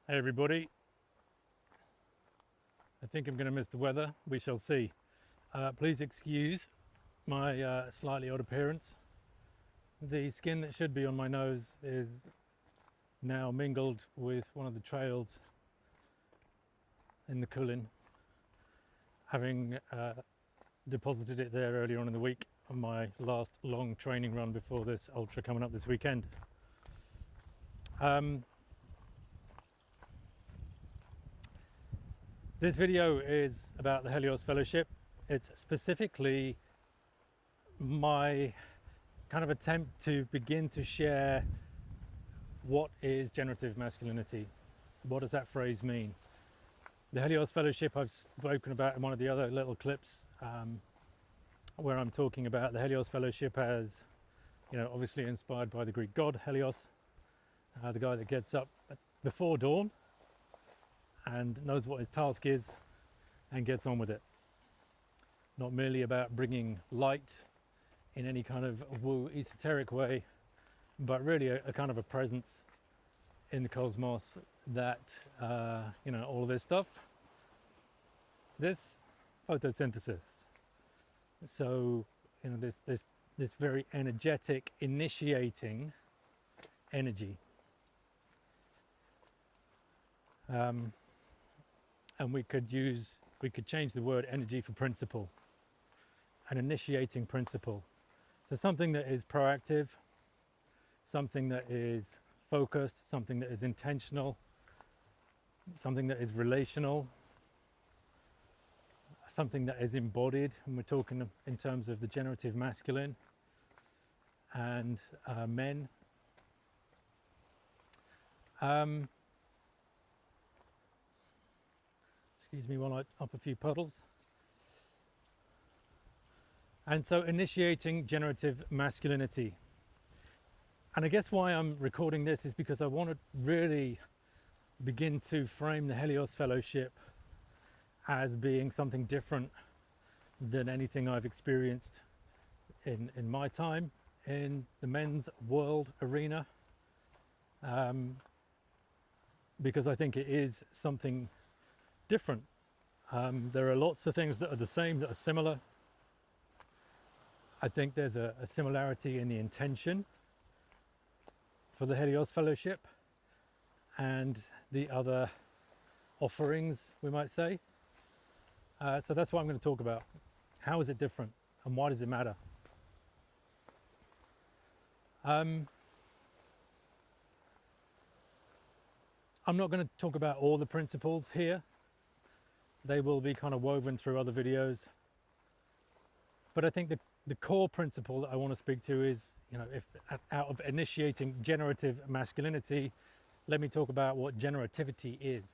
Hey everybody, I think I'm going to miss the weather. We shall see. Please excuse my slightly odd appearance. The skin that should be on my nose is now mingled with one of the trails in the Kulin, having deposited it there earlier on in the week on my last long training run before this ultra coming up this weekend. This video is about the Helios Fellowship. It's specifically my kind of attempt to begin to share what is generative masculinity. What does that phrase mean? The Helios Fellowship I've spoken about in one of the other little clips where I'm talking about the Helios Fellowship as, obviously inspired by the Greek god Helios, the guy that gets up before dawn and knows what his task is and gets on with it. Not merely about bringing light in any kind of woo esoteric way, but really a kind of a presence in the cosmos that, all of this stuff, this photosynthesis. So, this very energetic, initiating energy. And we could change the word energy for principle, an initiating principle. So something that is proactive, something that is focused, something that is intentional, something that is relational, something that is embodied. And we're talking in terms of the generative masculine and men. Excuse me while I up a few puddles. And so initiating generative masculinity. And I guess why I'm recording this is because I want to really begin to frame the Helios Fellowship as being something different than anything I've experienced in my time in the men's world arena. Because I think it is something different. There are lots of things that are the same, that are similar. I think there's a similarity in the intention for the Helios Fellowship and the other offerings, we might say. So that's what I'm going to talk about. How is it different and why does it matter? I'm not going to talk about all the principles here. They will be kind of woven through other videos. But I think the core principle that I want to speak to is, if out of initiating generative masculinity, let me talk about what generativity is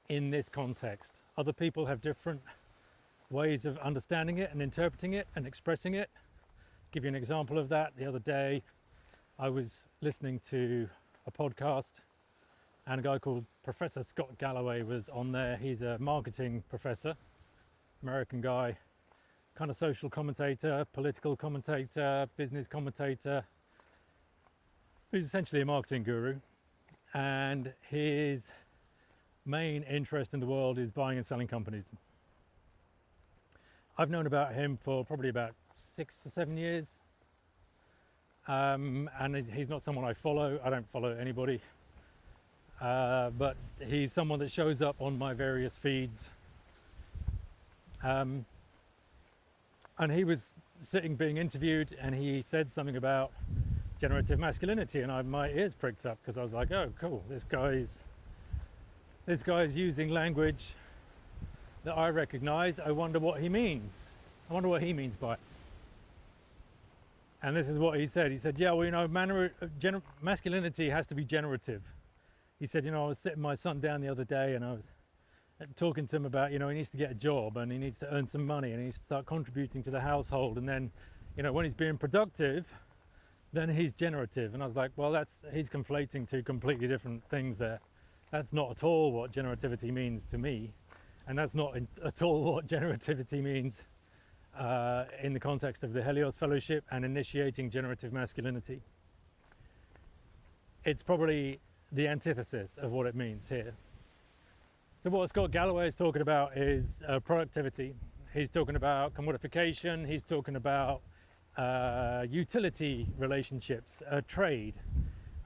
in this context. Other people have different ways of understanding it and interpreting it and expressing it. I'll give you an example of that. The other day, I was listening to a podcast and a guy called Professor Scott Galloway was on there. He's a marketing professor, American guy, kind of social commentator, political commentator, business commentator. He's essentially a marketing guru. And his main interest in the world is buying and selling companies. I've known about him for probably about 6 or 7 years. And he's not someone I follow. I don't follow anybody. But he's someone that shows up on my various feeds. And he was being interviewed, and he said something about generative masculinity, and my ears pricked up because I was like, oh, cool, this guy's using language that I recognize. I wonder what he means. I wonder what he means by it. And this is what he said. He said, yeah, well, masculinity has to be generative. He said, I was sitting my son down the other day and I was talking to him about, he needs to get a job and he needs to earn some money and he needs to start contributing to the household. And then, when he's being productive, then he's generative. And I was like, well, he's conflating two completely different things there. That's not at all what generativity means to me. And that's not at all what generativity means in the context of the Helios Fellowship and initiating generative masculinity. It's probably the antithesis of what it means here. So what Scott Galloway is talking about is productivity. He's talking about commodification. He's talking about utility relationships, trade.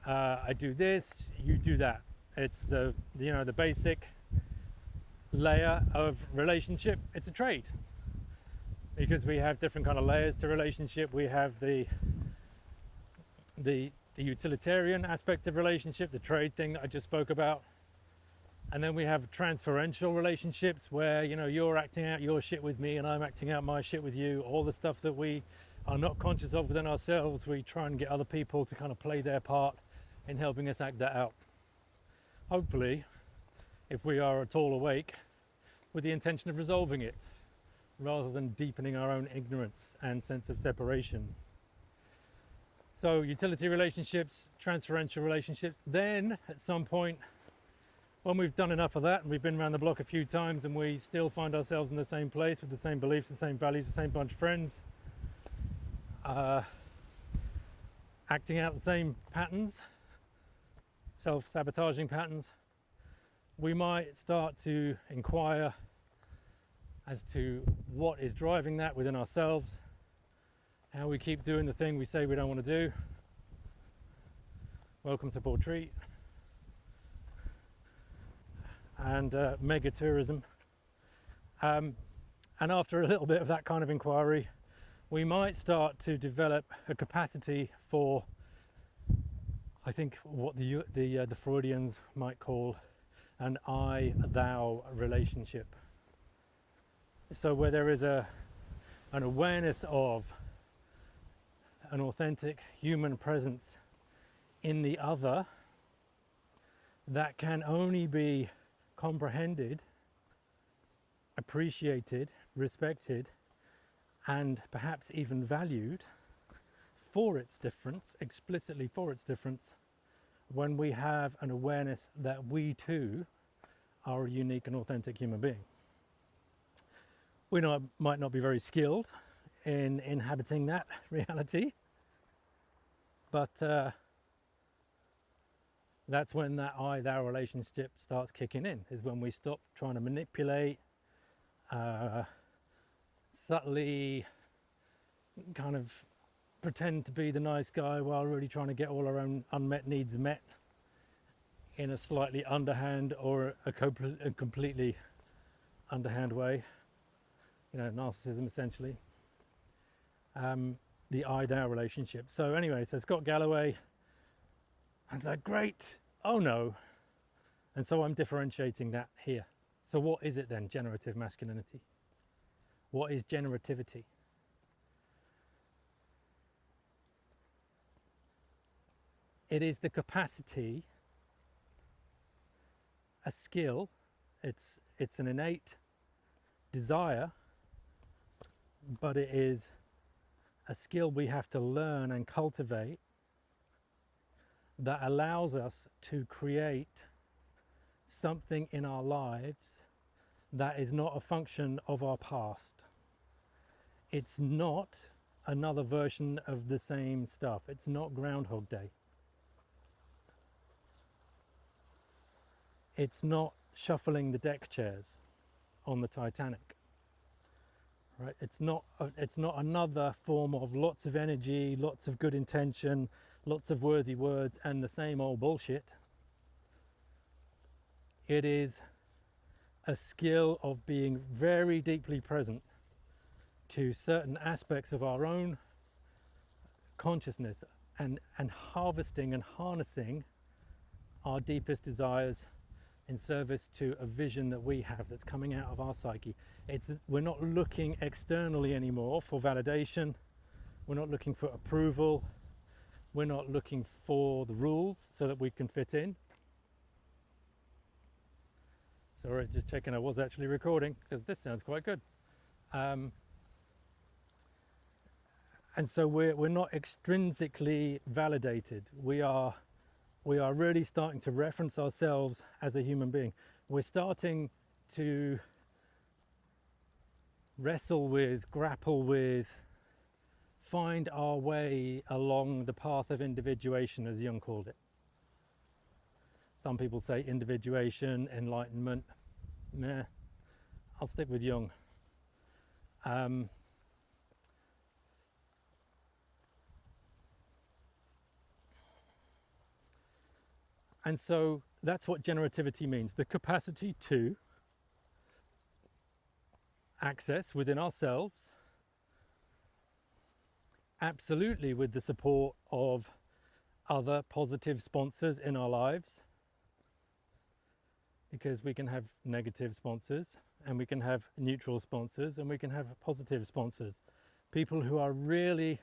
I do this, you do that. It's the basic layer of relationship. It's a trade, because we have different kind of layers to relationship. We have the utilitarian aspect of relationship, the trade thing that I just spoke about. And then we have transferential relationships where, you're acting out your shit with me and I'm acting out my shit with you. All the stuff that we are not conscious of within ourselves, we try and get other people to kind of play their part in helping us act that out. Hopefully, if we are at all awake, with the intention of resolving it, rather than deepening our own ignorance and sense of separation. So utility relationships, transferential relationships. Then at some point, when we've done enough of that and we've been around the block a few times and we still find ourselves in the same place with the same beliefs, the same values, the same bunch of friends, acting out the same patterns, self-sabotaging patterns, we might start to inquire as to what is driving that within ourselves, how we keep doing the thing we say we don't want to do. Welcome to Port Treat and mega tourism. And after a little bit of that kind of inquiry, we might start to develop a capacity for, I think, what the Freudians might call an I-thou relationship. So where there is an awareness of an authentic human presence in the other that can only be comprehended, appreciated, respected, and perhaps even valued for its difference, explicitly for its difference, when we have an awareness that we too are a unique and authentic human being. We might not be very skilled in inhabiting that reality, but that's when that I-thou relationship starts kicking in, is when we stop trying to manipulate, subtly kind of pretend to be the nice guy while really trying to get all our own unmet needs met in a slightly underhand or a completely underhand way. Narcissism essentially. The I-thou relationship. So anyway, so Scott Galloway, I was like, great, oh no. And so I'm differentiating that here. So what is it then, generative masculinity? What is generativity? It is the capacity, a skill, it's an innate desire, but it is a skill we have to learn and cultivate that allows us to create something in our lives that is not a function of our past. It's not another version of the same stuff. It's not Groundhog Day. It's not shuffling the deck chairs on the Titanic. Right? It's not another form of lots of energy, lots of good intention, lots of worthy words, and the same old bullshit. It is a skill of being very deeply present to certain aspects of our own consciousness and harvesting and harnessing our deepest desires in service to a vision that we have that's coming out of our psyche. We're not looking externally anymore for validation. We're not looking for approval. We're not looking for the rules so that we can fit in. Sorry, just checking I was actually recording, because this sounds quite good. And so we're not extrinsically validated. We are really starting to reference ourselves as a human being. We're starting to wrestle with, grapple with, find our way along the path of individuation, as Jung called it. Some people say individuation, enlightenment. Meh, I'll stick with Jung. And so that's what generativity means, the capacity to access within ourselves, absolutely with the support of other positive sponsors in our lives, because we can have negative sponsors and we can have neutral sponsors and we can have positive sponsors, people who are really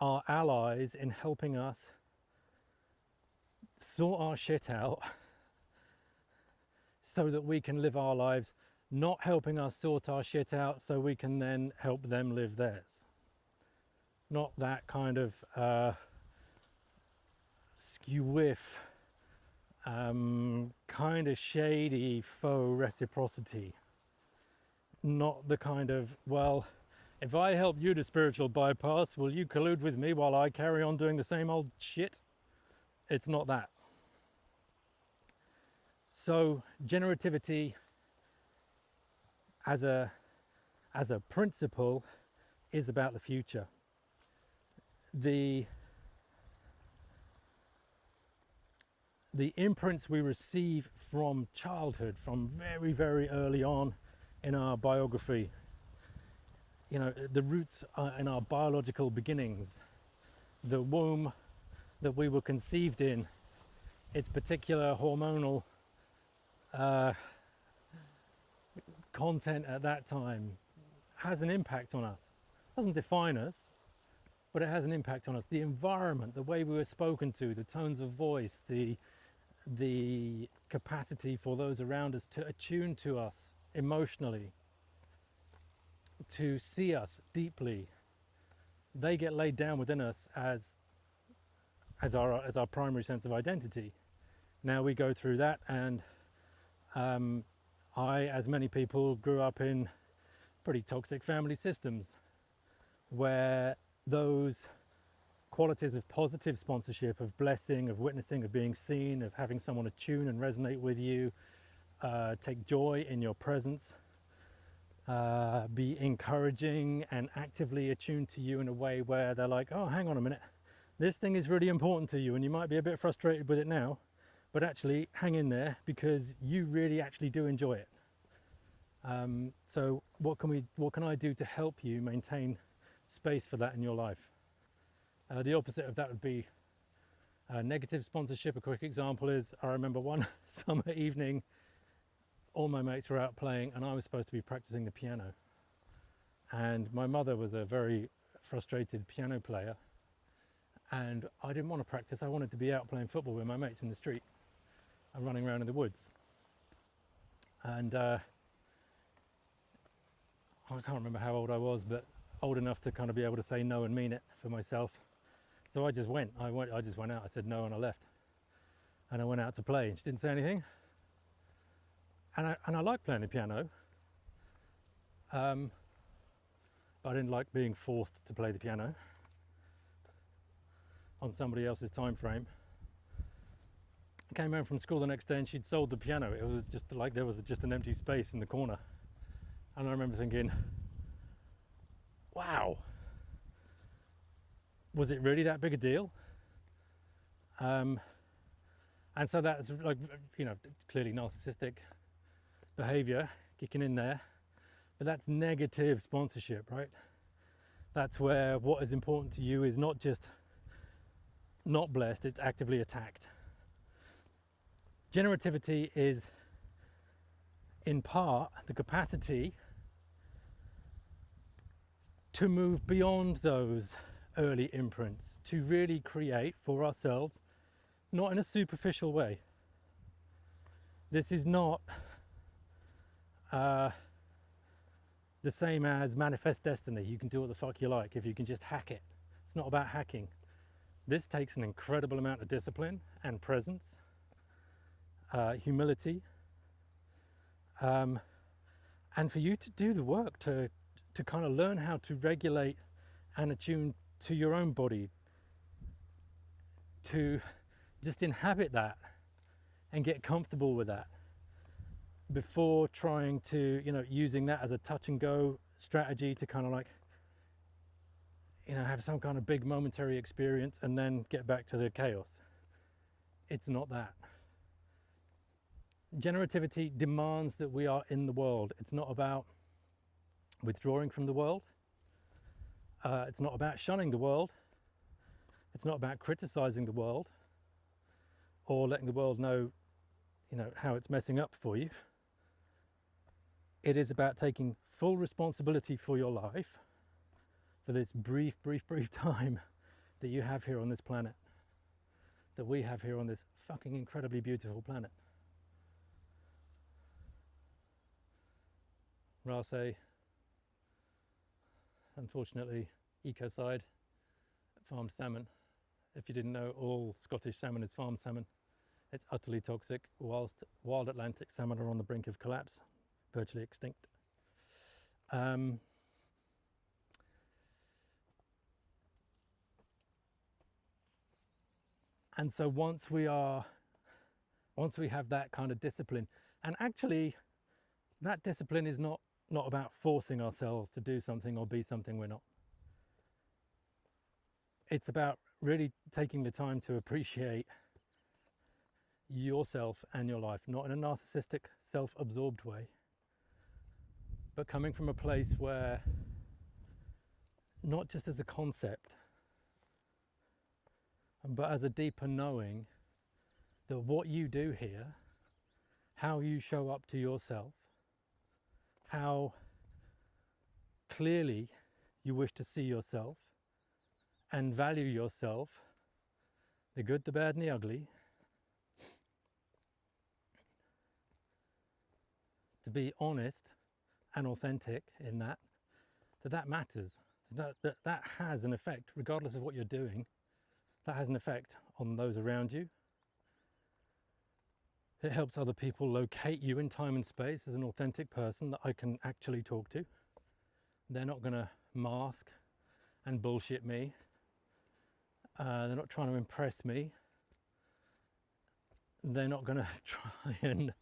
our allies in helping us sort our shit out so that we can live our lives, not helping us sort our shit out so we can then help them live theirs. Not that kind of skew-whiff, kind of shady faux reciprocity. Not the kind of, well, if I help you to spiritual bypass, will you collude with me while I carry on doing the same old shit? It's not that. So generativity as a principle is about the future. The imprints we receive from childhood, from very, very early on in our biography, you know, the roots are in our biological beginnings, the womb that we were conceived in, its particular hormonal content at that time has an impact on us. It doesn't define us, but it has an impact on us. The environment, the way we were spoken to, the tones of voice, the capacity for those around us to attune to us emotionally, to see us deeply, they get laid down within us as our primary sense of identity. Now we go through that, and I, as many people, grew up in pretty toxic family systems where those qualities of positive sponsorship, of blessing, of witnessing, of being seen, of having someone attune and resonate with you, take joy in your presence, be encouraging and actively attuned to you in a way where they're like, oh, hang on a minute, this thing is really important to you and you might be a bit frustrated with it now, but actually hang in there because you really actually do enjoy it. So what can I do to help you maintain space for that in your life? The opposite of that would be negative sponsorship. A quick example is, I remember one summer evening, all my mates were out playing and I was supposed to be practicing the piano. And my mother was a very frustrated piano player and I didn't want to practice. I wanted to be out playing football with my mates in the street and running around in the woods. And I can't remember how old I was, but old enough to kind of be able to say no and mean it for myself. So I just went. I just went out. I said no and I left. And I went out to play and she didn't say anything. And I like playing the piano. But I didn't like being forced to play the piano on somebody else's time frame. I came home from school the next day and she'd sold the piano. It was just like there was just an empty space in the corner. And I remember thinking, wow, was it really that big a deal? And so that's like, you know, clearly narcissistic behavior kicking in there, but that's negative sponsorship, right? That's where what is important to you is not just not blessed, it's actively attacked. Generativity is in part the capacity to move beyond those early imprints, to really create for ourselves, not in a superficial way. This is not the same as manifest destiny. You can do what the fuck you like if you can just hack it. It's not about hacking. This takes an incredible amount of discipline and presence, humility, and for you to do the work to kind of learn how to regulate and attune to your own body, to just inhabit that and get comfortable with that before trying to, using that as a touch and go strategy to kind of like, have some kind of big momentary experience and then get back to the chaos. It's not that. Generativity demands that we are in the world. It's not about withdrawing from the world. It's not about shunning the world. It's not about criticizing the world or letting the world know, how it's messing up for you. It is about taking full responsibility for your life, for this brief time that you have here on this planet, that we have here on this fucking incredibly beautiful planet. Rase, unfortunately, ecocide, farmed salmon. If you didn't know, all Scottish salmon is farmed salmon. It's utterly toxic, whilst wild Atlantic salmon are on the brink of collapse, virtually extinct. And so once we have that kind of discipline, and actually that discipline is not about forcing ourselves to do something or be something we're not. It's about really taking the time to appreciate yourself and your life, not in a narcissistic, self-absorbed way, but coming from a place where, not just as a concept, but as a deeper knowing that what you do here, how you show up to yourself, how clearly you wish to see yourself and value yourself, the good, the bad, and the ugly, to be honest and authentic in that matters, that has an effect, regardless of what you're doing. That has an effect on those around you. It helps other people locate you in time and space as an authentic person that I can actually talk to. They're not going to mask and bullshit me. They're not trying to impress me. They're not going to try and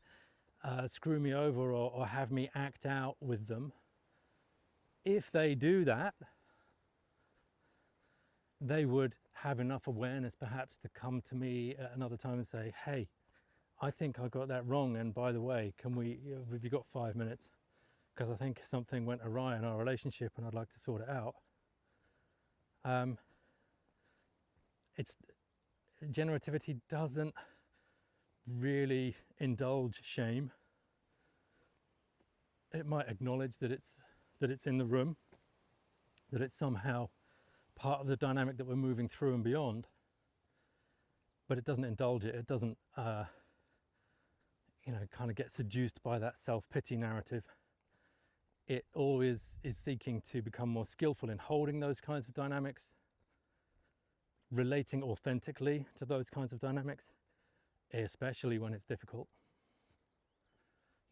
screw me over or have me act out with them. If they do that, they would have enough awareness perhaps to come to me at another time and say, hey, I think I got that wrong, and by the way, have you got 5 minutes? Because I think something went awry in our relationship and I'd like to sort it out. Generativity doesn't really indulge shame. It might acknowledge that it's in the room, that it's somehow part of the dynamic that we're moving through and beyond, but it doesn't indulge it. It doesn't kind of get seduced by that self-pity narrative. It always is seeking to become more skillful in holding those kinds of dynamics, relating authentically to those kinds of dynamics, especially when it's difficult.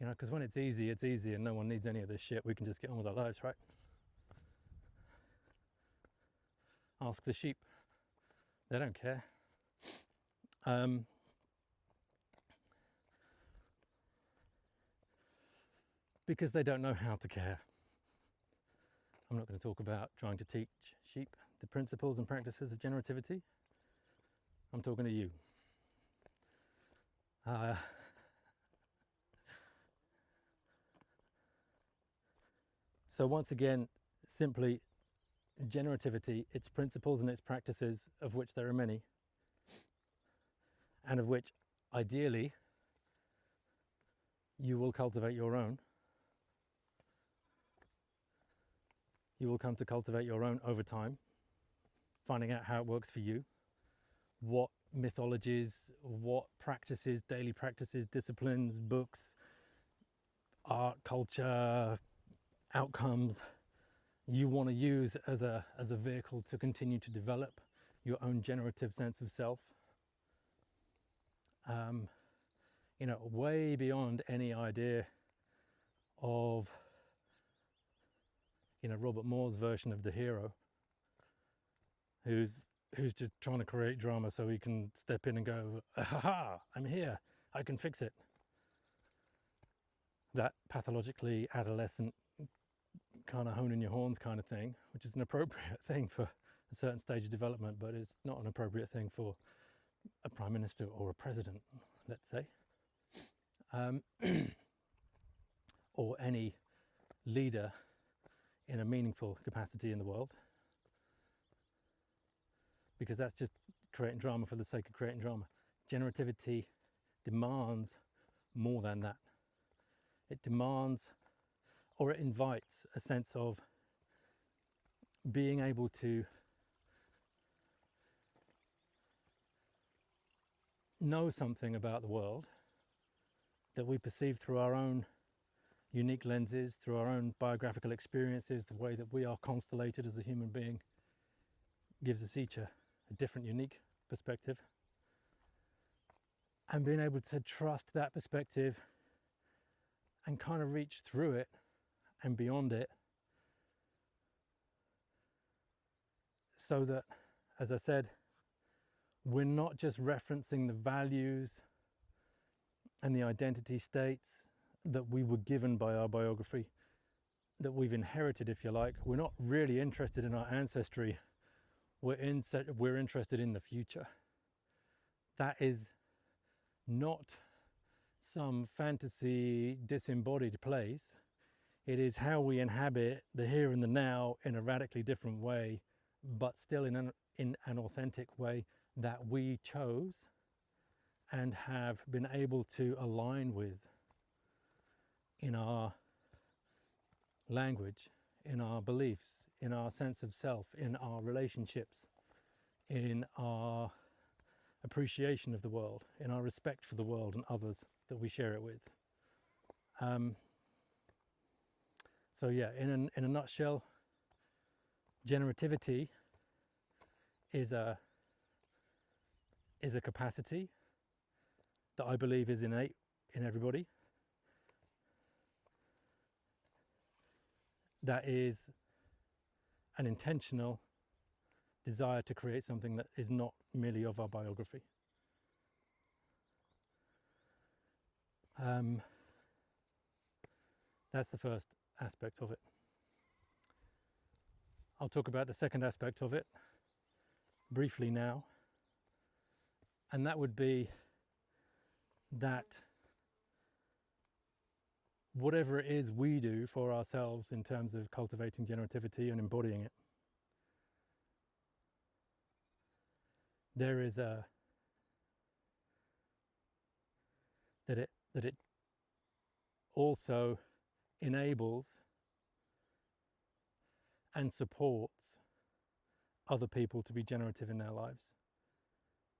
Because when it's easy and no one needs any of this shit. We can just get on with our lives, right? Ask the sheep. They don't care. Because they don't know how to care. I'm not going to talk about trying to teach sheep the principles and practices of generativity. I'm talking to you. So once again, simply generativity, its principles and its practices, of which there are many, and of which ideally you will cultivate your own. You will come to cultivate your own over time, finding out how it works for you, what mythologies, what practices, daily practices, disciplines, books, art, culture, outcomes you want to use as a vehicle to continue to develop your own generative sense of self. Way beyond any idea of Robert Moore's version of the hero, who's just trying to create drama so he can step in and go, ha, I'm here, I can fix it. That pathologically adolescent kind of honing your horns kind of thing, which is an appropriate thing for a certain stage of development, but it's not an appropriate thing for a prime minister or a president, let's say, or any leader in a meaningful capacity in the world, because that's just creating drama for the sake of creating drama. Generativity demands more than that. It demands, or it invites, a sense of being able to know something about the world that we perceive through our own unique lenses, through our own biographical experiences. The way that we are constellated as a human being gives us each a different, unique perspective. And being able to trust that perspective and kind of reach through it and beyond it, so that, as I said, we're not just referencing the values and the identity states that we were given by our biography, that we've inherited, if you like. We're not really interested in our ancestry. We're interested in the future. That is not some fantasy disembodied place. It is how we inhabit the here and the now in a radically different way, but still in an authentic way that we chose and have been able to align with in our language, in our beliefs, in our sense of self, in our relationships, in our appreciation of the world, in our respect for the world and others that we share it with. So yeah, in a nutshell, generativity is a capacity that I believe is innate in everybody. That is an intentional desire to create something that is not merely of our biography. That's the first aspect of it. I'll talk about the second aspect of it briefly now, and that would be that whatever it is we do for ourselves in terms of cultivating generativity and embodying it, there is that it also enables and supports other people to be generative in their lives.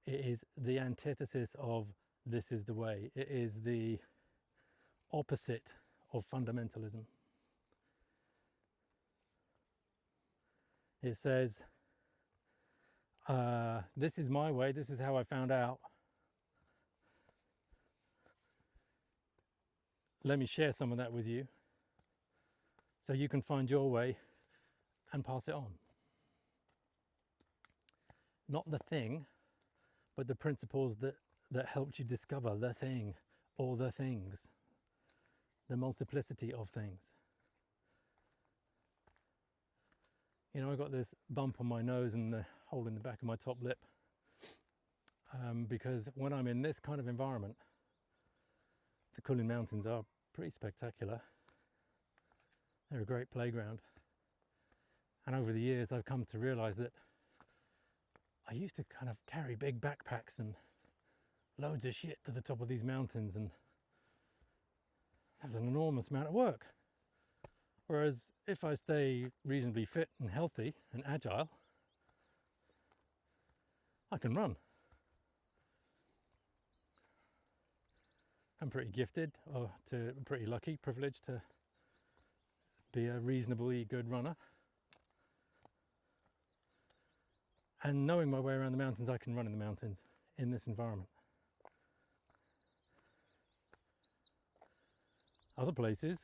It is the antithesis of this is the way. It is the opposite of fundamentalism. It says, this is my way, this is how I found out. Let me share some of that with you so you can find your way and pass it on. Not the thing, but the principles that helped you discover the thing or the things, the multiplicity of things. You know, I got this bump on my nose and the hole in the back of my top lip because when I'm in this kind of environment, the Kulin Mountains are pretty spectacular. They're a great playground. And over the years, I've come to realize that I used to kind of carry big backpacks and loads of shit to the top of these mountains, and that was an enormous amount of work. Whereas if I stay reasonably fit and healthy and agile, I can run. I'm pretty gifted, or pretty lucky, privileged to be a reasonably good runner. And knowing my way around the mountains, I can run in the mountains in this environment. Other places,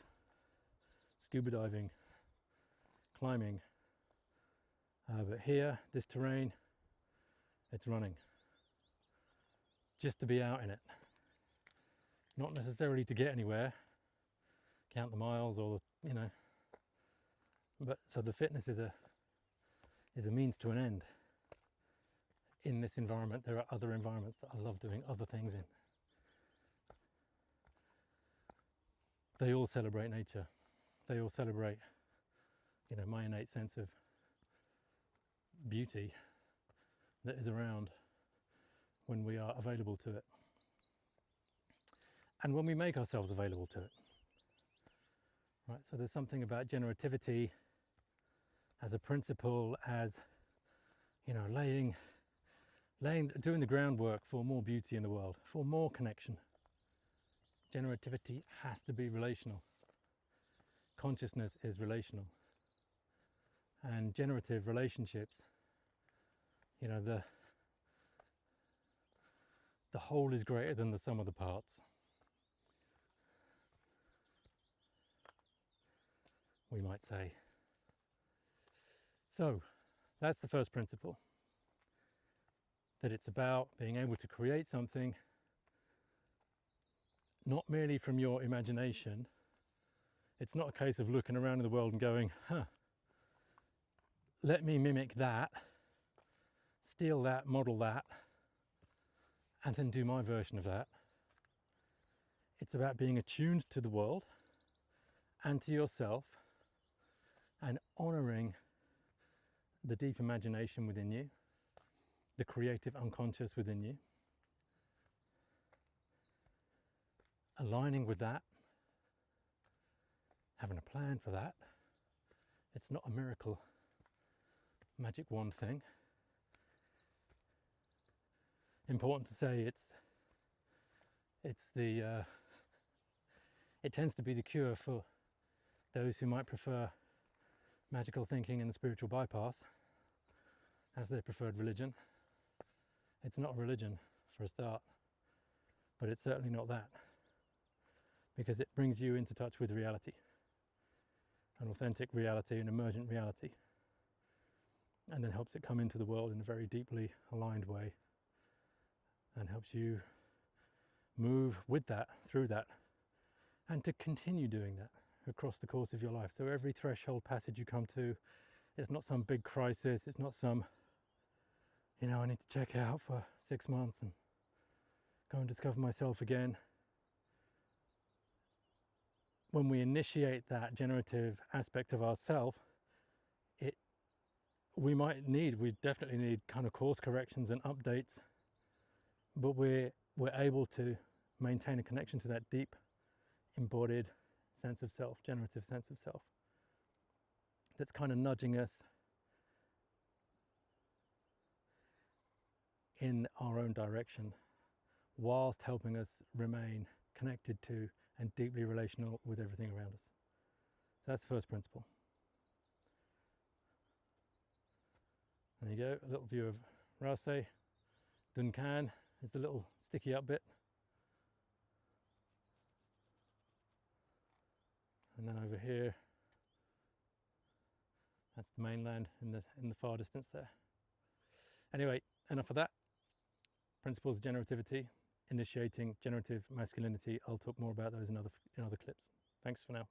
scuba diving, climbing, but here, this terrain, it's running. Just to be out in it. not necessarily to get anywhere, count the miles or but so the fitness is a means to an end. In this environment, there are other environments that I love doing other things in. They all celebrate nature. They all celebrate, my innate sense of beauty that is around when we are available to it. And when we make ourselves available to it. Right, so there's something about generativity as a principle, as doing the groundwork for more beauty in the world, for more connection. Generativity has to be relational. Consciousness is relational. And generative relationships, the whole is greater than the sum of the parts. We might say. So, that's the first principle. That it's about being able to create something not merely from your imagination. It's not a case of looking around in the world and going, let me mimic that, steal that, model that, and then do my version of that. It's about being attuned to the world and to yourself and honouring the deep imagination within you, the creative unconscious within you, aligning with that, having a plan for that. It's not a miracle, magic wand thing. Important to say, it tends to be the cure for those who might prefer magical thinking and the spiritual bypass as their preferred religion. It's not a religion for a start, but it's certainly not that, because it brings you into touch with reality, an authentic reality, an emergent reality, and then helps it come into the world in a very deeply aligned way, and helps you move with that, through that, and to continue doing that across the course of your life. So every threshold passage you come to, it's not some big crisis, it's not some, I need to check out for 6 months and go and discover myself again. When we initiate that generative aspect of ourself, we definitely need kind of course corrections and updates, but we're able to maintain a connection to that deep, embodied sense of self, generative sense of self, that's kind of nudging us in our own direction, whilst helping us remain connected to and deeply relational with everything around us. So that's the first principle. There you go, a little view of Rase. Duncan is the little sticky up bit. And then over here, that's the mainland in the far distance there. Anyway, enough of that. Principles of generativity, initiating generative masculinity. I'll talk more about those in other clips. Thanks for now.